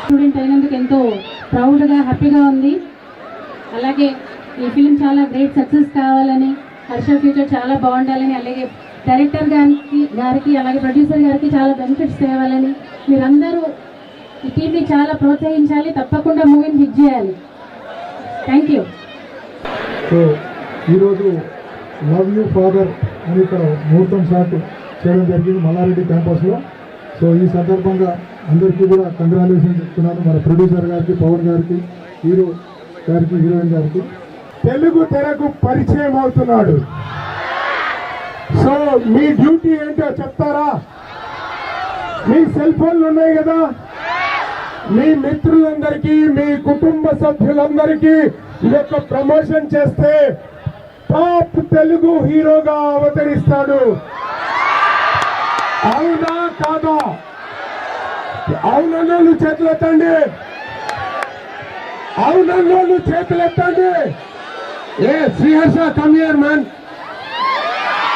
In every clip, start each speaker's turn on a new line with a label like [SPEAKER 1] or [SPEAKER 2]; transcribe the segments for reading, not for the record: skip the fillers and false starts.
[SPEAKER 1] Student అయినందుకు ఎంతో ప్రౌడ్గా హ్యాపీగా ఉంది. అలాగే ఈ ఫిలిం చాలా గ్రేట్ సక్సెస్ కావాలని, హర్ష ఫ్యూచర్ చాలా బాగుండాలని, అలాగే డైరెక్టర్ గారికి అలాగే ప్రొడ్యూసర్ గారికి చాలా బెనిఫిట్స్ తేవాలని మీరందరూ ఈ టీంని చాలా ప్రోత్సహించాలి. తప్పకుండా మూవీని హిట్ చేయాలి. Thank you.
[SPEAKER 2] సో ఈరోజు లవ్ యూ ఫాదర్ అని ఇక్కడ ముహూర్తం షాట్ చేయడం జరిగింది మల్లారెడ్డి క్యాంపస్లో. సో ఈ సందర్భంగా అందరికీ కూడా కంగ్రాచులేషన్ చెప్తున్నాను. మన ప్రొడ్యూసర్ గారికి, పవన్ గారికి, హీరో గారికి, హీరోయిన్ గారికి.
[SPEAKER 3] తెలుగు తెరకు పరిచయం అవుతున్నాడు. సో మీ డ్యూటీ ఏంటో చెప్తారా? మీ సెల్ ఫోన్లు ఉన్నాయి కదా, మీ మిత్రులందరికీ, మీ కుటుంబ సభ్యులందరికీ ఈ యొక్క ప్రమోషన్ చేస్తే టాప్ తెలుగు హీరోగా అవతరిస్తాడు. అవునా కాదా? అవునన్నోళ్ళు చేతులెత్తండి, అవునన్నోళ్ళు చేతులెత్తండి. ఏ Sriharsha, come here man.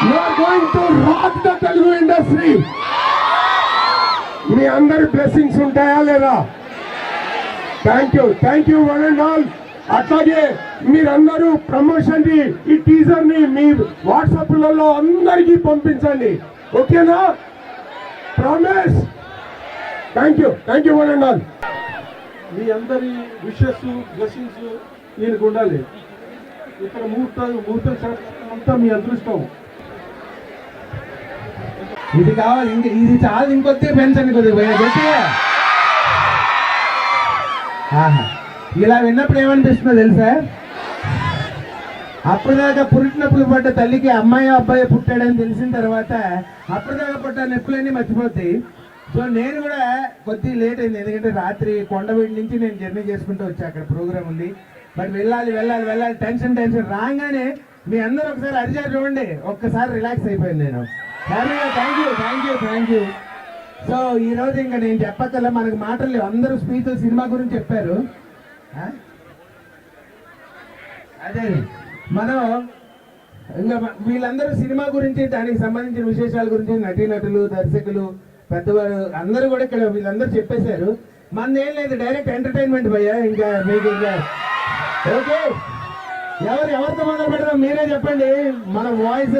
[SPEAKER 3] You are going to rock the Telugu industry. మీ అందరి బ్లెస్సింగ్స్ ఉంటాయా లేదా? Thank you one and all. అట్లాగే మీరందరూ ప్రమోషన్ ని, ఈ టీజర్ ని మీ వాట్సాప్లలో అందరికీ పంపించండి. ఓకేనా? Promise. Thank you one and all.
[SPEAKER 2] మీ అందరి విషెస్, బ్లెస్సింగ్స్ ఈయనకు ఉండాలి. ఇక్కడ ముహూర్తం షాట్ అంతా మీ అదృష్టం.
[SPEAKER 4] ఇది కావాలి, ఇది చాలు, ఇంకొద్ది పెంచండి కొద్దిగా గట్టిగా. ఇలా విన్నప్పుడు ఏమనిపిస్తుందో తెలుసా? అప్పటిదాకా పుట్టినప్పుడు పడ్డ తల్లికి అమ్మాయి అబ్బాయి పుట్టాడని తెలిసిన తర్వాత అప్పటిదాకా పడ్డ నొప్పులన్నీ మర్చిపోతాయి. సో నేను కూడా కొద్దిగా లేట్ అయింది, ఎందుకంటే రాత్రి కొండవీడి నుంచి నేను జర్నీ చేసుకుంటూ వచ్చా. అక్కడ ప్రోగ్రామ్ ఉంది, బట్ వెళ్ళాలి. టెన్షన్ రాగానే మీ అందరూ ఒకసారి అరిచారు చూడండి, ఒక్కసారి రిలాక్స్ అయిపోయింది నేను. Thank you. సో ఈ రోజు ఇంకా నేను చెప్పక్కల, మనకు మాటలు లేవు. అందరూ స్పీచ్ సినిమా గురించి చెప్పారు. అదే మనం ఇంకా వీళ్ళందరూ సినిమా గురించి, దానికి సంబంధించిన విశేషాల గురించి, నటీనటులు, దర్శకులు, పెద్దవారు అందరూ కూడా ఇక్కడ వీళ్ళందరూ చెప్పేశారు. మనదేం లేదు, డైరెక్ట్ ఎంటర్టైన్మెంట్ భయ్యా. ఇంకా మీకు ఇంకా ఓకే, ఎవరితో మొదలు పెడతాం మీరే చెప్పండి. మన వాయిస్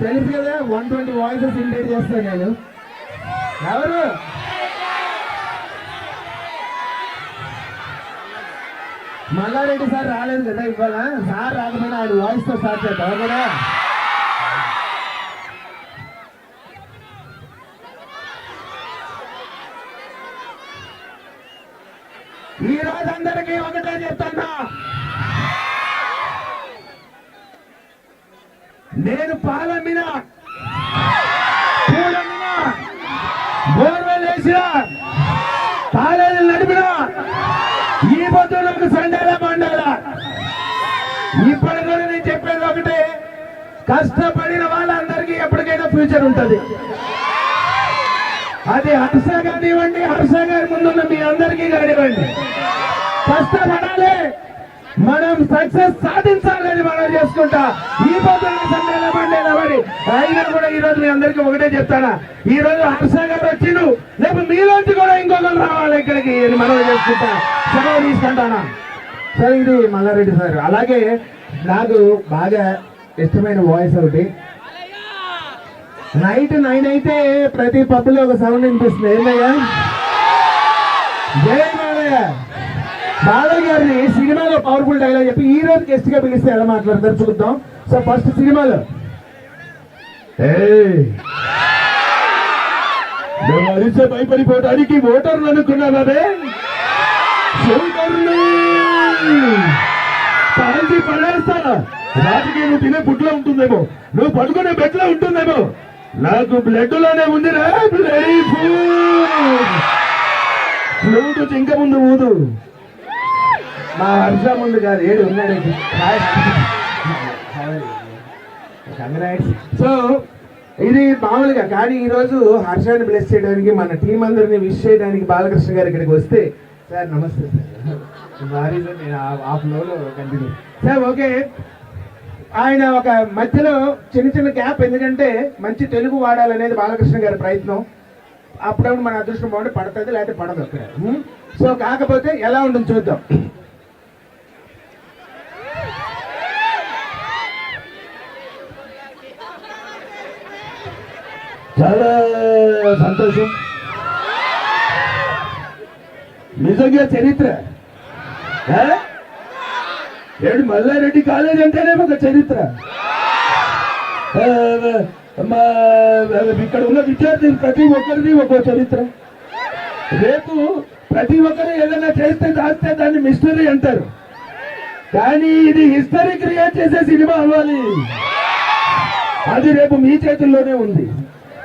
[SPEAKER 4] తెలుసు కదా, 120 వాయిసెస్ ఇంటైట్ చేస్తాను నేను. ఎవరు? మల్లారెడ్డి సార్ రాలేదు కదా ఇవాళ. సార్ రాకపోయినా ఆయన వాయిస్ తో స్టార్ట్ చేద్దాం కదా. ఈ రోజు అందరికీ ఒకటే చెప్తున్నా, నేను పాలమ్మిన, పూలమ్మిన, బోర్వెల్ వేసిన, కాలేజీలు నడిపిన, ఈ పొద్దులకు సండాల మండాల. ఇప్పటి కూడా నేను చెప్పేది ఒకటే, కష్టపడిన వాళ్ళందరికీ ఎప్పటికైనా ఫ్యూచర్ ఉంటుంది. అది హర్ష కానివ్వండి, హర్ష గారి ముందున్న మీ అందరికీ కానివ్వండి, కష్టపడాలి, మనం సక్సెస్ సాధించాలని మనం చేసుకుంటా. ఈ పొద్దున్న సండేలా మండేలా మరి అయినా కూడా ఈ రోజు మీ అందరికీ ఒకటే చెప్తానా, ఈ రోజు హర్ష గారు వచ్చిండు, రేపు మీలోంచి కూడా ఇంకొకరు రావాలి ఇక్కడికి మనం చేసుకుంటా. సెలవు తీసుకుంటానా. సరే, ఇది మల్లారెడ్డి సార్. అలాగే నాకు బాగా ఇష్టమైన వాయిస్ ఒకటి, నైట్ 9 అయితే ప్రతి పబ్లో ఒక సౌండ్ వినిపిస్తుంది. ఏంటయ్యా? జై బాలయ్య. బాలయ్య గారిని సినిమాలో పవర్ఫుల్ డైలాగ్ చెప్పి ఈ రోజు గెస్ట్ గా పిలిస్తే ఎలా మాట్లాడతారు చూద్దాం. సో ఫస్ట్ సినిమాలో అరిసే భయపడిపోవడానికి ఓటర్లు అనుకున్నావే, పాల్చి పడేస్తా. రాజకీయ నువ్వు తినే బుడ్లో ఉంటుందేమో, నువ్వు పడుకునే బెడ్లో ఉంటుందేమో, నాకు బ్లడ్ లోనే ఉందిరా. ఫ్లూటు చింక ముందు ఊదు, మా హర్ష ముందు కాదు. ఏడు ఉన్నాడు. సో ఇది మామూలుగా, కానీ ఈరోజు హర్షాన్ని బ్లెస్ చేయడానికి, మన టీం అందరినీ విష్ చేయడానికి బాలకృష్ణ గారు ఇక్కడికి వస్తే, సార్ నమస్తే సార్, సారీ సార్ నేను ఆ ఫ్లోలో కంటిన్యూ. సార్ ఓకే, ఆయన ఒక మధ్యలో చిన్న గ్యాప్, ఎందుకంటే మంచి తెలుగు వాడాలనేది బాలకృష్ణ గారి ప్రయత్నం. అప్పుడప్పుడు మన అదృష్టం బాగుంటే పడుతుంది, లేకపోతే పడదు అక్కడ. సో కాకపోతే ఎలా ఉంటుంది చూద్దాం. చాలా సంతోషం, నిజంగా చరిత్ర. ఏడు మల్లారెడ్డి కాలేజ్ అంటేనే ఒక చరిత్ర. ఇక్కడ ఉన్న విద్యార్థులు ప్రతి ఒక్కరిది ఒక చరిత్ర. రేపు ప్రతి ఒక్కరు ఏదైనా చేస్తే దాస్తే దాన్ని మిస్టరీ అంటారు, కానీ ఇది హిస్టరీ క్రియేట్ చేసే సినిమా అవ్వాలి. అది రేపు మీ చేతుల్లోనే ఉంది.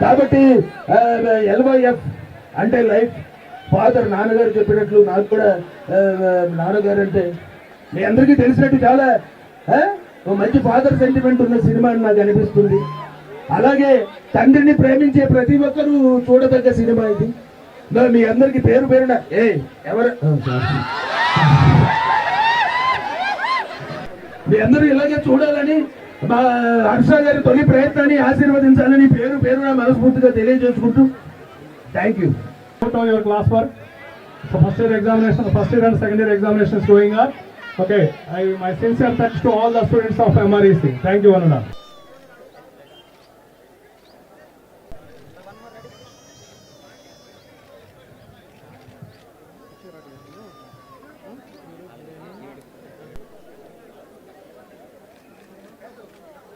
[SPEAKER 4] కాబట్టి LYF అంటే లైఫ్ ఫాదర్. నాన్నగారు చెప్పినట్లు నాకు కూడా నాన్నగారు అంటే మీ అందరికీ తెలిసినట్టు చాలా మంచి ఫాదర్ సెంటిమెంట్ ఉన్న సినిమా అని నాకు అనిపిస్తుంది. అలాగే తండ్రిని ప్రేమించే ప్రతి ఒక్కరూ చూడదగ్గ సినిమా ఇది. మీ అందరికి పేరు పేరున మీ అందరూ ఇలాగే చూడాలని, మా హర్ష గారి తొలి ప్రయత్నాన్ని ఆశీర్వదించాలని పేరు పేరున మనస్ఫూర్తిగా తెలియజేసుకుంటూ thank you.
[SPEAKER 2] Your class work. So first year examination, first year and second year examination is going on. Okay, my sincere thanks to all the students of MREC. Thank you, one and all.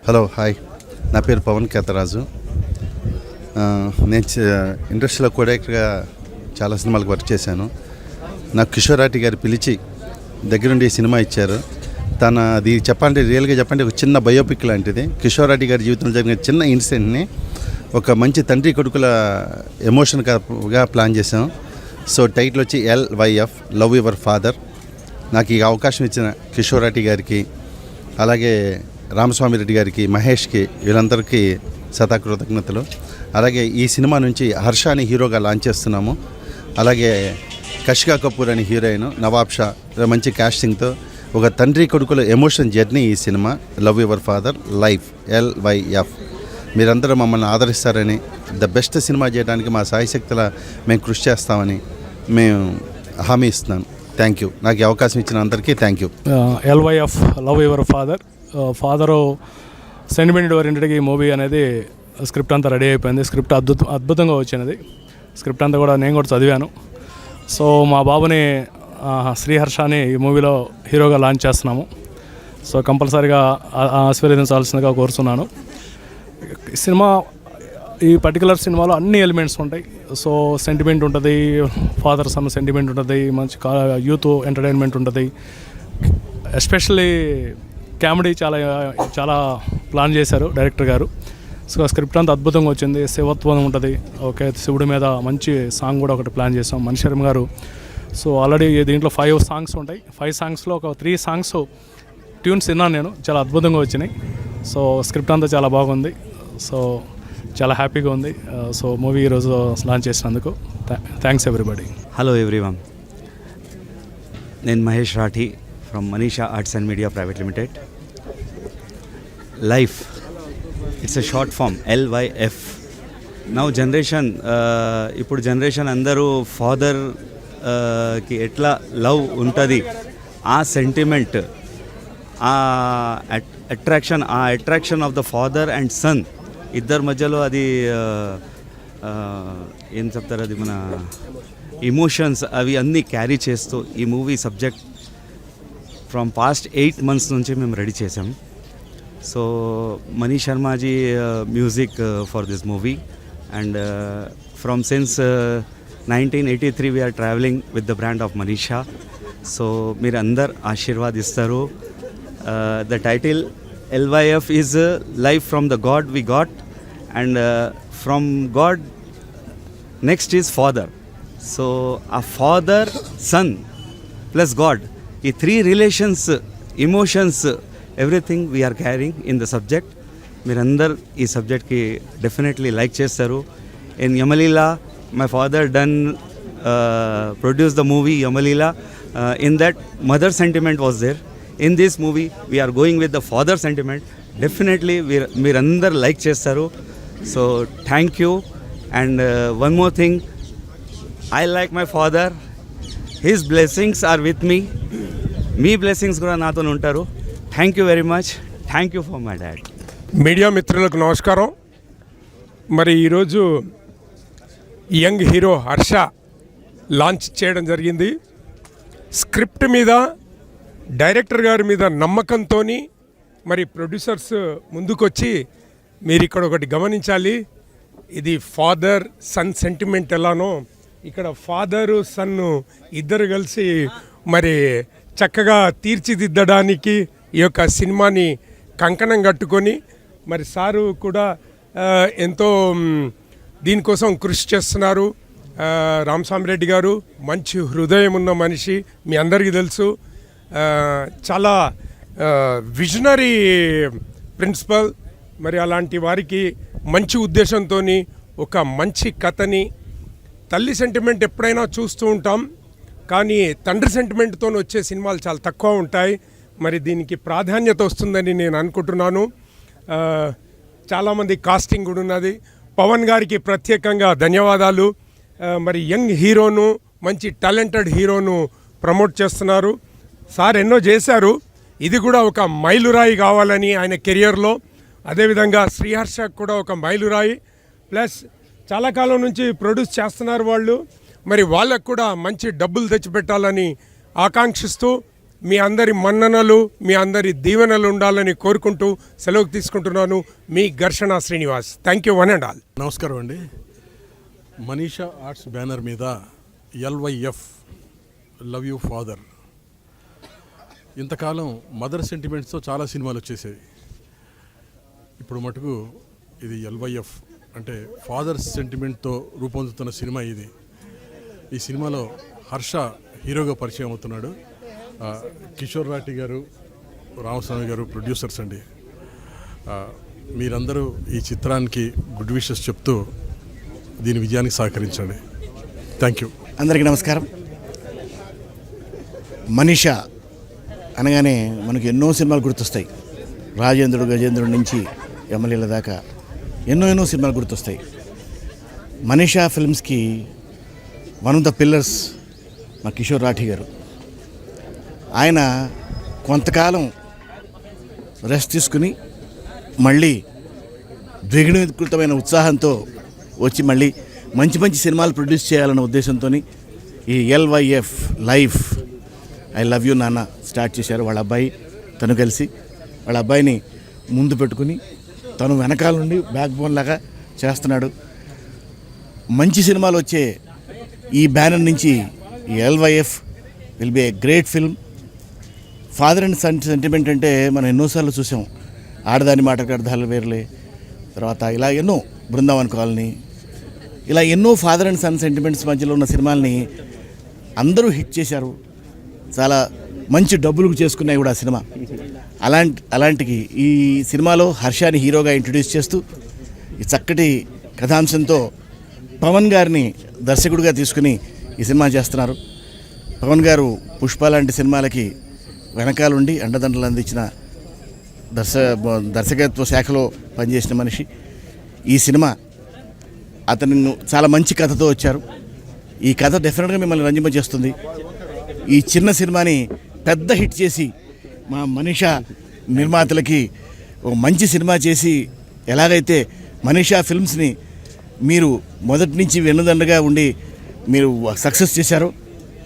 [SPEAKER 5] Hello, hi. నా పేరు పవన్ కేతరాజు. నేను ఇండస్ట్రీలో కోడైరెక్టర్గా చాలా సినిమాలకు work చేశాను. నాకు కిషోరాటి గారు పిలిచి దగ్గరుండి సినిమా ఇచ్చారు. అది చెప్పండి, రియల్గా చెప్పండి, ఒక చిన్న బయోపిక్ లాంటిది. కిషోరాటి గారి జీవితంలో జరిగిన చిన్న ఇన్సిడెంట్ని ఒక మంచి తండ్రి కొడుకుల ఎమోషన్గా ప్లాన్ చేశాం. సో టైటిల్ వచ్చి LYF, లవ్ యువర్ ఫాదర్. నాకు ఈ అవకాశం ఇచ్చిన కిషోరాటి గారికి, అలాగే రామస్వామి రెడ్డి గారికి, మహేష్కి, వీళ్ళందరికీ కృతజ్ఞతలు. అలాగే ఈ సినిమా నుంచి హర్షాని హీరోగా లాంచ్ చేస్తున్నాము. అలాగే కషికా కపూర్ అని హీరోయిన్, నవాబ్ షా, మంచి కాస్టింగ్తో ఒక తండ్రి కొడుకుల ఎమోషన్ జర్నీ ఈ cinema love your father life LYF. మీరందరూ మమ్మల్ని ఆదరిస్తారని, ద బెస్ట్ సినిమా చేయడానికి మా సాయశక్తుల మేము కృషి చేస్తామని మేము హామీ ఇస్తున్నాను. Thank you. నాకు ఈ అవకాశం ఇచ్చిన అందరికీ thank you.
[SPEAKER 6] LYF, love your father. Father sentiment ఓరియంటెడ్గా ఈ మూవీ అనేది స్క్రిప్ట్ అంతా రెడీ అయిపోయింది. స్క్రిప్ట్ అద్భుతంగా వచ్చినది. స్క్రిప్ట్ అంతా కూడా నేను కూడా చదివాను. సో మా బాబుని శ్రీహర్షాని ఈ మూవీలో హీరోగా లాంచ్ చేస్తున్నాము. సో కంపల్సరీగా ఆశీర్వదించాల్సిందిగా కోరుతున్నాను. సినిమా, ఈ పర్టికులర్ సినిమాలో అన్ని ఎలిమెంట్స్ ఉంటాయి. సో సెంటిమెంట్ ఉంటుంది, ఫాదర్ సన్ సెంటిమెంట్ ఉంటుంది, మంచి యూత్ ఎంటర్టైన్మెంట్ ఉంటుంది, ఎస్పెషల్లీ కామెడీ చాలా చాలా ప్లాన్ చేశారు డైరెక్టర్ గారు. సో స్క్రిప్ట్ అంతా అద్భుతంగా వచ్చింది. శివత్వం ఉంటుంది. ఓకే, శివుడి మీద మంచి సాంగ్ కూడా ఒకటి ప్లాన్ చేసాం మణి శర్మ గారు. సో ఆల్రెడీ దీంట్లో 5 సాంగ్స్ ఉంటాయి. 5 సాంగ్స్లో ఒక 3 సాంగ్స్ ట్యూన్స్ విన్నాను నేను, చాలా అద్భుతంగా వచ్చినాయి. సో స్క్రిప్ట్ అంతా చాలా బాగుంది. సో చాలా హ్యాపీగా ఉంది. సో మూవీ ఈరోజు లాంచ్ చేసినందుకు థ్యాంక్స్ ఎవ్రీబడి.
[SPEAKER 7] హలో ఎవ్రీవన్, నేను Mahesh Rathi from Manisha arts and media private limited. Life, it's a short form LYF. Now generation, ఇప్పుడు జనరేషన్ అందరూ ఫాదర్కి ఎట్లా లవ్ ఉంటుంది, ఆ సెంటిమెంట్, ఆ attraction of the father and son ఇద్దరి మధ్యలో అది ఏం చెప్తారు, అది మన ఇమోషన్స్ అవి అన్నీ క్యారీ చేస్తూ ఈ movie subject from past 8 months నుంచి మేము రెడీ చేసాం. So Mani Sharmaji music for this movie and from since 1983 we are travelling with the brand of Manisha. సో మీరు అందరు ఆశీర్వాదిస్తారు. The title LYF is life from the God we got, and from God next is Father. So a father, son plus God, ఈ 3 relations, emotions, everything we are carrying in the subject. మీరందరు ఈ సబ్జెక్ట్కి definitely like చేస్తారు. In Yamaleela my father done produce the movie Yamaleela. In that mother sentiment was there. In this movie, we are going with the father sentiment. Definitely, మీరందరూ like చేస్తారు. So, thank you. And one more thing, I like my father, his blessings are with me. మీ blessings కూడా నాతో ఉంటారు. Thank you very much. Thank you for my dad.
[SPEAKER 3] Media మిత్రులకు నమస్కారం. మరి ఈరోజు యంగ్ హీరో హర్ష లాంచ్ చేయడం జరిగింది. స్క్రిప్ట్ మీద, డైరెక్టర్ గారి మీద నమ్మకంతో మరి ప్రొడ్యూసర్స్ ముందుకొచ్చి మీరు ఇక్కడ ఒకటి గమనించాలి, ఇది ఫాదర్ సన్ సెంటిమెంట్ ఎలానో ఇక్కడ ఫాదరు సన్ను ఇద్దరు కలిసి మరి చక్కగా తీర్చిదిద్దడానికి ఈ యొక్క సినిమాని కంకణం కట్టుకొని మరి సారు కూడా ఎంతో దీనికోసం కృషి చేస్తున్నారు. రామస్వామిరెడ్డి గారు మంచి హృదయం ఉన్న మనిషి, మీ అందరికీ తెలుసు. చాలా విజనరీ ప్రిన్సిపల్. మరి అలాంటి వారికి మంచి ఉద్దేశంతో ఒక మంచి కథని, తల్లి సెంటిమెంట్ ఎప్పుడైనా చూస్తూ ఉంటాం కానీ తండ్రి సెంటిమెంట్తో వచ్చే సినిమాలు చాలా తక్కువ ఉంటాయి. మరి దీనికి ప్రాధాన్యత వస్తుందని నేను అనుకుంటున్నాను. చాలామంది కాస్టింగ్ కూడా ఉన్నది. పవన్ గారికి ప్రత్యేకంగా ధన్యవాదాలు. మరి యంగ్ హీరోను, మంచి టాలెంటెడ్ హీరోను ప్రమోట్ చేస్తున్నారు. సార్ ఎన్నో చేశారు, ఇది కూడా ఒక మైలురాయి కావాలని ఆయన కెరియర్లో. అదేవిధంగా శ్రీహర్ష కూడా ఒక మైలురాయి. ప్లస్ చాలా కాలం నుంచి ప్రొడ్యూస్ చేస్తున్నారు వాళ్ళు. మరి వాళ్ళకు కూడా మంచి డబ్బులు తెచ్చిపెట్టాలని ఆకాంక్షిస్తూ మీ అందరి మన్ననలు, మీ అందరి దీవెనలు ఉండాలని కోరుకుంటూ సెలవు తీసుకుంటున్నాను. మీ ఘర్షణ Srinivas. Thank you one and all.
[SPEAKER 8] నమస్కారం అండి. మనీషా ఆర్ట్స్ బ్యానర్ మీద LYF లవ్ యూ ఫాదర్. ఇంతకాలం మదర్ సెంటిమెంట్స్తో చాలా సినిమాలు వచ్చేసాయి. ఇప్పుడు మటుకు ఇది LYF అంటే ఫాదర్ సెంటిమెంట్తో రూపొందుతున్న సినిమా ఇది. ఈ సినిమాలో హర్ష హీరోగా పరిచయం అవుతున్నాడు. కిషోర్ రాటి గారు, రామస్వామి గారు ప్రొడ్యూసర్స్ అండి. మీరందరూ ఈ చిత్రానికి గుడ్ విషెస్ చెప్తూ దీని విజయానికి సహకరించండి. Thank you.
[SPEAKER 9] అందరికీ నమస్కారం. మనీషా అనగానే మనకు ఎన్నో సినిమాలు గుర్తొస్తాయి. రాజేంద్రుడు, గజేంద్రుడి నుంచి ఎమ్మెల్యేల దాకా ఎన్నో సినిమాలు గుర్తొస్తాయి. మనీషా ఫిల్మ్స్కి వన్ ఆఫ్ ద పిల్లర్స్ మా కిషోర్ రాఠీ గారు. ఆయన కొంతకాలం రెస్ట్ తీసుకుని మళ్ళీ ద్విగుణీకృతమైన ఉత్సాహంతో వచ్చి మళ్ళీ మంచి సినిమాలు ప్రొడ్యూస్ చేయాలన్న ఉద్దేశంతో ఈ LYF life I love you నాన్న స్టార్ట్ చేశారు. వాళ్ళ అబ్బాయి తను కలిసి వాళ్ళ అబ్బాయిని ముందు పెట్టుకుని తను వెనకాల నుండి బ్యాక్ బోన్ లాగా చేస్తున్నాడు. మంచి సినిమాలు వచ్చే ఈ బ్యానర్ నుంచి ఈ LYF will be a great film. Father and son sentiment అంటే మనం ఎన్నోసార్లు చూసాం. ఆడదాని మాటకు అర్థాలు వేరులే, తర్వాత ఇలా ఎన్నో బృందావన్ కాలనీ, ఇలా ఎన్నో ఫాదర్ అండ్ సన్ సెంటిమెంట్స్ మధ్యలో ఉన్న సినిమాల్ని అందరూ హిట్ చేశారు. చాలా మంచి డబ్బులు చేసుకున్నాయి కూడా ఆ సినిమా. అలాంటికి ఈ సినిమాలో హర్షాని హీరోగా ఇంట్రడ్యూస్ చేస్తూ ఈ చక్కటి కథాంశంతో పవన్ గారిని దర్శకుడిగా తీసుకుని ఈ సినిమా చేస్తున్నారు. పవన్ గారు పుష్ప లాంటి సినిమాలకి వెనకాలండి అండదండలు అందించిన దర్శకత్వ శాఖలో పనిచేసిన మనిషి. ఈ సినిమా అతను చాలా మంచి కథతో వచ్చారు. ఈ కథ డెఫినెట్గా మిమ్మల్ని రంజింపజేస్తుంది. ఈ చిన్న సినిమాని పెద్ద హిట్ చేసి మా మనీషా నిర్మాతలకి ఒక మంచి సినిమా చేసి ఎలాగైతే మనీషా ఫిల్మ్స్ని మీరు మొదటి నుంచి వెన్నుదండగా ఉండి మీరు సక్సెస్ చేశారో,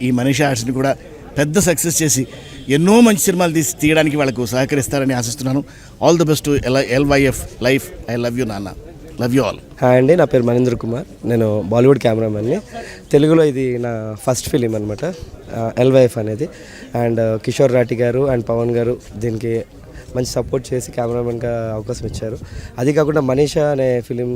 [SPEAKER 9] ఈ మనీషా ఆర్ట్స్ని కూడా పెద్ద సక్సెస్ చేసి ఎన్నో మంచి సినిమాలు తీయడానికి వాళ్ళకు సహకరిస్తారని ఆశిస్తున్నాను. All the best to LYF life. I love you నాన్న. Love you all.
[SPEAKER 10] హాయ్ అండి, నా పేరు మనేంద్ర కుమార్. నేను బాలీవుడ్ కెమెరామెన్ని. తెలుగులో ఇది నా ఫస్ట్ ఫిలిం అనమాట LYF అనేది. అండ్ కిషోర్ రాటి గారు అండ్ పవన్ గారు దీనికి మంచి సపోర్ట్ చేసి కెమెరామెన్గా అవకాశం ఇచ్చారు. అది కాకుండా మనీషా అనే ఫిలిం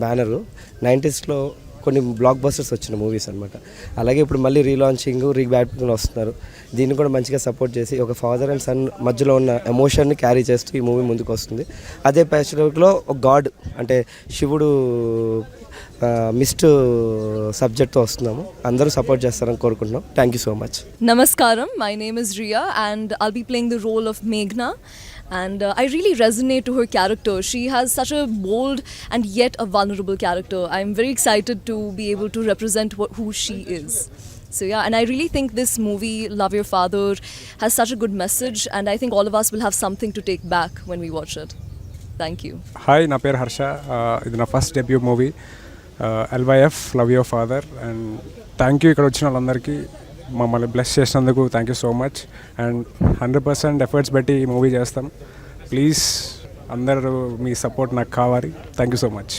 [SPEAKER 10] బ్యానరు 90sలో కొన్ని బ్లాక్ బస్టర్స్ వచ్చిన మూవీస్ అనమాట. అలాగే ఇప్పుడు మళ్ళీ రీలాంచింగ్ రీబ్యాటింగ్ వస్తున్నారు. దీన్ని కూడా మంచిగా సపోర్ట్ చేసి ఒక ఫాదర్ అండ్ సన్ మధ్యలో ఉన్న ఎమోషన్ని క్యారీ చేస్తూ ఈ మూవీ ముందుకు వస్తుంది. అదే ప్యాచ్లో ఒక గాడ్ అంటే శివుడు మిస్ట్ సబ్జెక్ట్తో వస్తున్నాము. అందరూ సపోర్ట్ చేస్తారని కోరుకుంటున్నాం. Thank you so much.
[SPEAKER 11] Namaskaram, my name is Riya and I'll be playing the role of Meghna. And I really resonate to her character. She has such a bold and yet a vulnerable character. I'm very excited to be able to represent who she is. So yeah, and I really think this movie, Love Your Father, has such a good message, and I think all of us will have something to take back when we watch it. Thank you.
[SPEAKER 12] Hi, నా పేరు హర్ష. ఇది నా first debut movie LYF love your father. And thank you ఇక్కడ వచ్చిన వాళ్ళందరికీ, మమ్మల్ని bless చేసినందుకు thank you so much. And 100% efforts పెట్టి ఈ మూవీ చేస్తాం. ప్లీజ్ అందరూ మీ సపోర్ట్ నాకు కావాలి. Thank you so much.